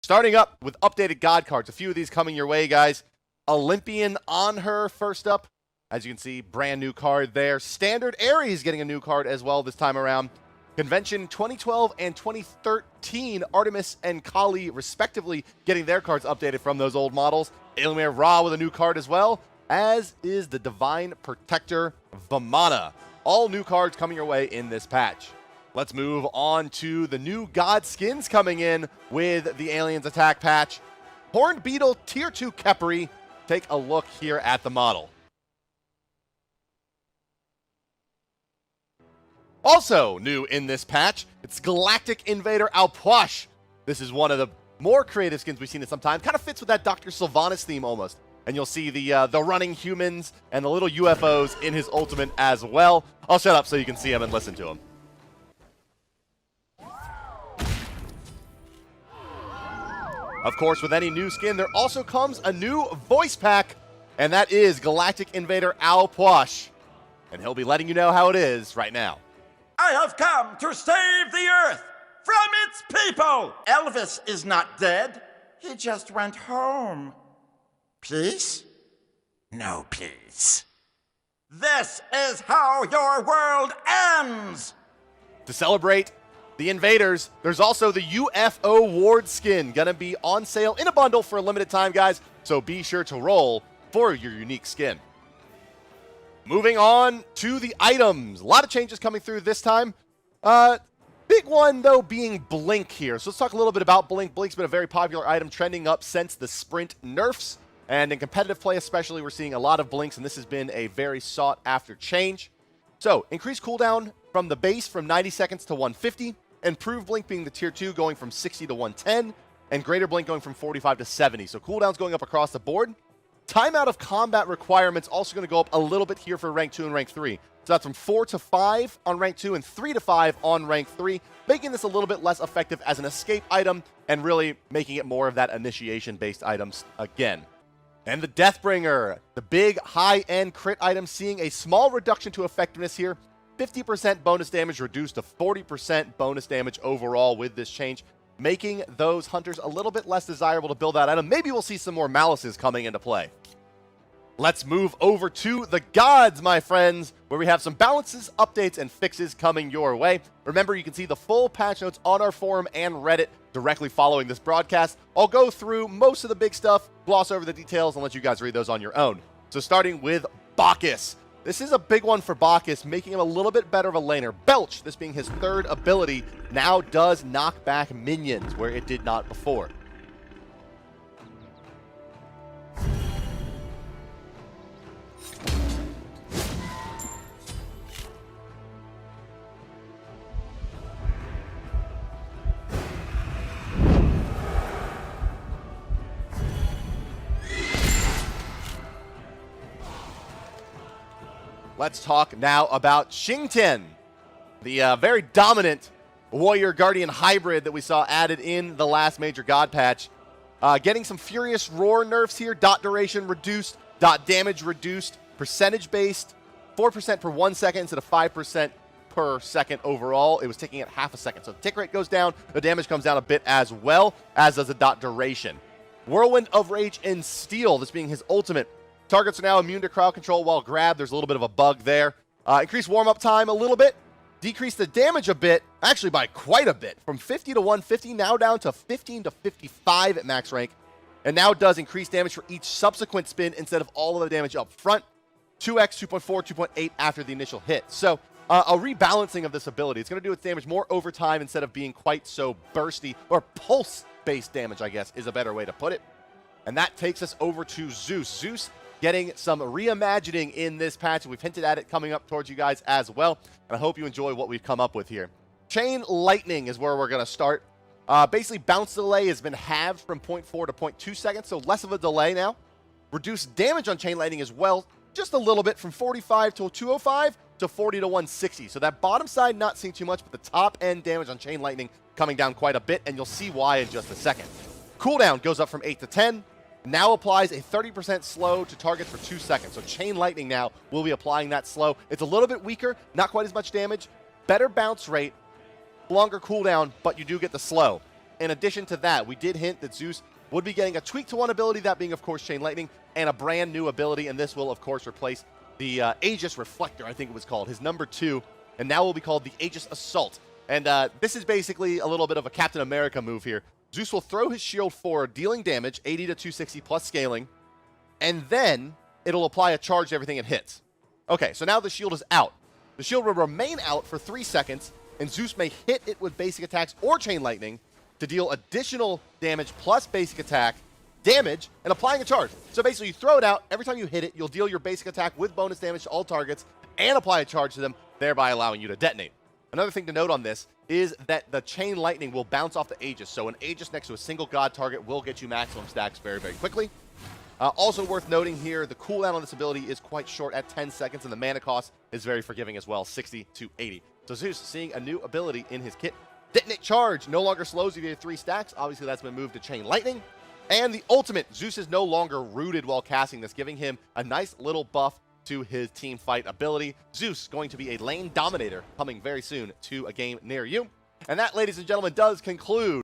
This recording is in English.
Starting up with updated God cards. A few of these coming your way, guys. Olympian on her first up. As you can see, brand new card there. Standard Ares getting a new card as well this time around. Convention 2012 and 2013, Artemis and Kali respectively getting their cards updated from those old models. Ilmir Ra with a new card as well, as is the Divine Protector Vamana. All new cards coming your way in this patch. Let's move on to the new God skins coming in with the Aliens Attack patch. Horned Beetle Tier 2 Khepri. Take a look here at the model. Also new in this patch, it's Galactic Invader Alpoyame. This is one of the more creative skins we've seen in some time. Kind of fits with that Dr. Sylvanas theme almost. And you'll see the running humans and the little UFOs in his ultimate as well. I'll shut up so you can see him and listen to him. Of course, with any new skin, there also comes a new voice pack, and that is Galactic Invader Alpoyame. And he'll be letting you know how it is right now. I have come to save the Earth from its people. Elvis is not dead. He just went home. Peace? No peace. This is how your world ends. To celebrate the invaders, there's also the UFO Ward skin gonna be on sale in a bundle for a limited time, guys, so be sure to roll for your unique skin. Moving on to the items. A lot of changes coming through this time. Big one, though, being Blink here. So let's talk a little bit about Blink. Blink's been a very popular item, trending up since the Sprint nerfs, and in competitive play especially, we're seeing a lot of Blinks, and this has been a very sought-after change. So, increased cooldown from the base from 90 seconds to 150, improved Blink being the tier 2 going from 60 to 110, and greater Blink going from 45 to 70. So cooldowns going up across the board. Time out of combat requirements also going to go up a little bit here for rank 2 and rank 3. So that's from 4 to 5 on rank 2 and 3 to 5 on rank 3, making this a little bit less effective as an escape item and really making it more of that initiation-based items again. And the Deathbringer, the big high-end crit item, seeing a small reduction to effectiveness here. 50% bonus damage reduced to 40% bonus damage overall with this change, making those hunters a little bit less desirable to build that item. Maybe we'll see some more Malices coming into play. Let's move over to the gods, my friends, where we have some balances, updates, and fixes coming your way. Remember, you can see the full patch notes on our forum and Reddit directly following this broadcast. I'll go through most of the big stuff, gloss over the details, and let you guys read those on your own. So starting with Bacchus. This is a big one for Bacchus, making him a little bit better of a laner. Belch, this being his third ability, now does knock back minions, where it did not before. Let's talk now about Xingtian, the very dominant Warrior Guardian hybrid that we saw added in the last major God patch. Getting some Furious Roar nerfs here. Dot duration reduced, dot damage reduced, percentage based, 4% per 1 second instead of 5% per second overall. It was ticking at half a second. So the tick rate goes down, the damage comes down a bit as well, as does the dot duration. Whirlwind of Rage and Steel, this being his ultimate. Targets are now immune to crowd control while grabbed. There's a little bit of a bug there. Increase warm-up time a little bit. Decrease the damage a bit, actually by quite a bit. From 50 to 150, now down to 15 to 55 at max rank. And now does increase damage for each subsequent spin instead of all of the damage up front. 2x, 2.4, 2.8 after the initial hit. So a rebalancing of this ability. It's going to do its damage more over time instead of being quite so bursty, or pulse-based damage, I guess, is a better way to put it. And that takes us over to Zeus. Zeus getting some reimagining in this patch. We've hinted at it coming up towards you guys as well, and I hope you enjoy what we've come up with here. Chain Lightning is where we're going to start. Basically, bounce delay has been halved from 0.4 to 0.2 seconds, so less of a delay now. Reduced damage on Chain Lightning as well, just a little bit, from 45 to 205 to 40 to 160. So that bottom side not seeing too much, but the top end damage on Chain Lightning coming down quite a bit, and you'll see why in just a second. Cooldown goes up from 8 to 10. Now applies a 30% slow to targets for 2 seconds. So Chain Lightning now will be applying that slow. It's a little bit weaker, not quite as much damage, better bounce rate, longer cooldown, but you do get the slow. In addition to that, we did hint that Zeus would be getting a tweak to one ability, that being, of course, Chain Lightning, and a brand new ability, and this will, of course, replace the Aegis Reflector, I think it was called, his number 2, and now will be called the Aegis Assault. And this is basically a little bit of a Captain America move here. Zeus will throw his shield forward, dealing damage, 80 to 260 plus scaling, and then it'll apply a charge to everything it hits. Okay, so now the shield is out. The shield will remain out for 3 seconds, and Zeus may hit it with basic attacks or Chain Lightning to deal additional damage plus basic attack, damage, and applying a charge. So basically, you throw it out. Every time you hit it, you'll deal your basic attack with bonus damage to all targets and apply a charge to them, thereby allowing you to detonate. Another thing to note on this is that the Chain Lightning will bounce off the Aegis, so an Aegis next to a single god target will get you maximum stacks very, very quickly. Also worth noting here, the cooldown on this ability is quite short at 10 seconds, and the mana cost is very forgiving as well, 60 to 80. So Zeus seeing a new ability in his kit. Detonate Charge no longer slows you to 3 stacks. Obviously, that's been moved to Chain Lightning. And the ultimate, Zeus is no longer rooted while casting this, giving him a nice little buff to his team fight ability. Zeus going to be a lane dominator coming very soon to a game near you. And that, ladies and gentlemen, does conclude